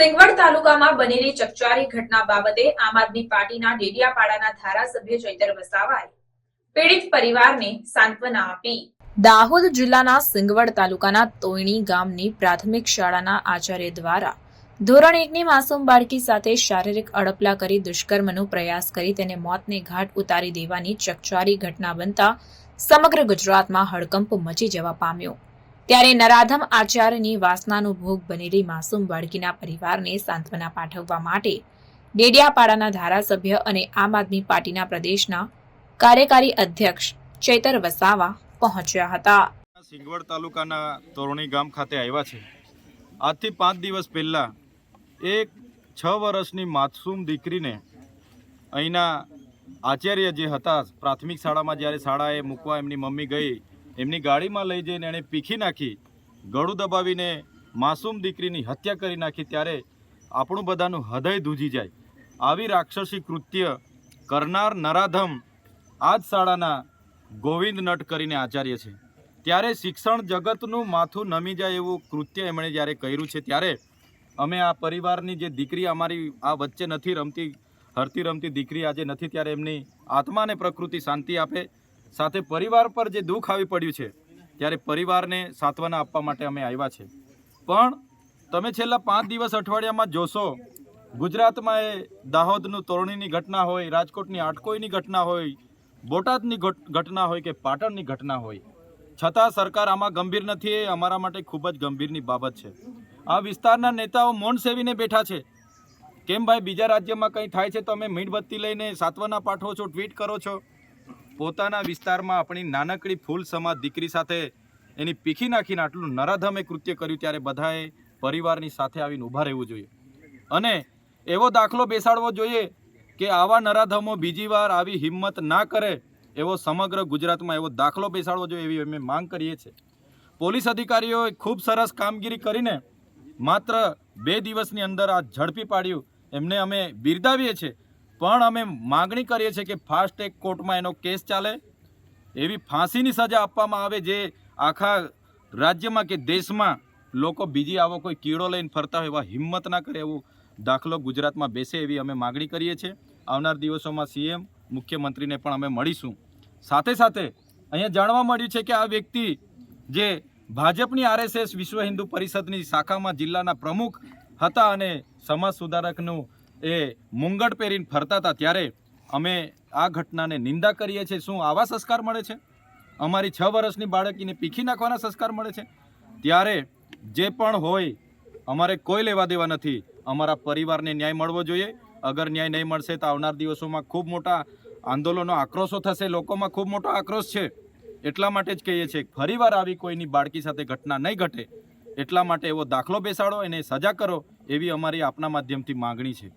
સિંગવડ તાલુકામાં બનેલી ચકચારી ઘટના બાબતે આમ આદમી પાર્ટીના ડેડિયાપાડાના ધારાસભ્ય ચૈતર વસાવાએ પીડિત પરિવારને સાંત્વના આપી। દાહોદ જિલ્લાના સિંગવડ તાલુકાના તોયણી ગામની પ્રાથમિક શાળાના આચાર્ય દ્વારા ધોરણ 1ની માસૂમ બાળકી સાથે શારીરિક અડપલા કરી દુષ્કર્મનો પ્રયાસ કરી તેને મોતને ઘાટ ઉતારી દેવાની ચકચારી ઘટના બનતા સમગ્ર ગુજરાતમાં હડકંપ મચી જવા પામ્યો। ત્યારે નરાધમ આચાર્યની વાસનાનો ભોગ બનેલી માસૂમ બાળકીના પરિવારને સાંત્વના પાઠવવા માટે ડેડિયાપાડાના ધારાસભ્ય અને આમ આદમી પાર્ટીના પ્રદેશના કાર્યકારી અધ્યક્ષ ચૈતર વસાવા પહોંચ્યા હતા। સિંગવડ તાલુકાના તોરણી ગામ ખાતે આવ્યા છે। આજથી 5 દિવસ પહેલા એક 6 વર્ષની માસૂમ દીકરીને અહીંના આચાર્ય જે હતા પ્રાથમિક શાળામાં જ્યારે શાળાએ મૂકવા એમની મમ્મી ગઈ, એમની ગાડીમાં લઈ જઈને એણે પીખી નાખી, ગળું દબાવીને માસૂમ દીકરીની હત્યા કરી નાખી। ત્યારે આપણું બધાનું હૃદય ધ્રુજી જાય। આવી રાક્ષસી કૃત્ય કરનાર નરાધમ આ જ શાળાના ગોવિંદ નટ કરીને આચાર્ય છે। ત્યારે શિક્ષણ જગતનું માથું નમી જાય એવું કૃત્ય એમણે જ્યારે કર્યું છે, ત્યારે અમે આ પરિવારની જે દીકરી અમારી આ વચ્ચે નથી રમતી, હરતી રમતી દીકરી આજે નથી, ત્યારે એમની આત્માને પ્રકૃતિ શાંતિ આપે, સાથે પરિવાર પર જે દુઃખ આવી પડ્યું છે ત્યારે પરિવારને સાંત્વના આપવા માટે અમે આવ્યા છે। પણ તમે છેલ્લા 5 દિવસ અઠવાડિયામાં જોશો, ગુજરાતમાં એ દાહોદનું તોરણીની ઘટના હોય, રાજકોટની આટકોઈની ઘટના હોય, બોટાદની ઘટના હોય કે પાટણની ઘટના હોય, છતાં સરકાર આમાં ગંભીર નથી। એ અમારા માટે ખૂબ જ ગંભીરની બાબત છે। આ વિસ્તારના નેતાઓ મૌન સેવીને બેઠા છે। કેમ ભાઈ, બીજા રાજ્યમાં કંઈ થાય છે તો અમે મીણબત્તી લઈને સાંત્વના પાઠવો છો, ટ્વીટ કરો છો? પોતાના વિસ્તારમાં આપણી નાનકડી ફૂલ સમાજ દીકરી સાથે એની પીખી નાખીને આટલું નરાધમે કૃત્ય કર્યું, ત્યારે બધાએ પરિવારની સાથે આવીને ઊભા રહેવું જોઈએ અને એવો દાખલો બેસાડવો જોઈએ કે આવા નરાધમો બીજી વાર આવી હિંમત ના કરે, એવો સમગ્ર ગુજરાતમાં એવો દાખલો બેસાડવો જોઈએ, એવી અમે માંગ કરીએ છીએ। પોલીસ અધિકારીઓએ ખૂબ સરસ કામગીરી કરીને માત્ર 2 દિવસની અંદર આ ઝડપી પાડ્યું, એમને અમે બિરદાવીએ છીએ। પણ અમે માગણી કરીએ છીએ કે ફાસ્ટ ટ્રેક કોર્ટમાં એનો કેસ ચાલે, એવી ફાંસીની સજા આપવામાં આવે જે આખા રાજ્યમાં કે દેશમાં લોકો બીજી આવો કોઈ કીડો લઈને ફરતા હોય એવા હિંમત ના કરે, એવો દાખલો ગુજરાતમાં બેસે, એવી અમે માગણી કરીએ છીએ। આવનાર દિવસોમાં સીએમ મુખ્યમંત્રીને પણ અમે મળીશું। સાથે સાથે અહીંયા જાણવા મળ્યું છે કે આ વ્યક્તિ જે ભાજપની આરએસએસ વિશ્વ હિન્દુ પરિષદની શાખામાં જિલ્લાના પ્રમુખ હતા અને સમાજ સુધારકનું એ મુંગટ પહેરીને ફરતા હતા, ત્યારે અમે આ ઘટનાને નિંદા કરીએ છીએ। શું આવા સંસ્કાર મળે છે? અમારી 6 વર્ષની બાળકીને પીખી નાખવાના સંસ્કાર મળે છે? ત્યારે જે પણ હોય, અમારે કોઈ લેવા દેવા નથી। અમારા પરિવારને ન્યાય મળવો જોઈએ। અગર ન્યાય નહીં મળશે તો આવનાર દિવસોમાં ખૂબ મોટા આંદોલનો, આક્રોશો થશે, લોકોમાં ખૂબ મોટો આક્રોશ છે। એટલા માટે જ કહીએ છીએ ફરીવાર આવી કોઈની બાળકી સાથે ઘટના નહીં ઘટે, એટલા માટે એવો દાખલો બેસાડો, એને સજા કરો, એવી અમારી આપના માધ્યમથી માગણી છે।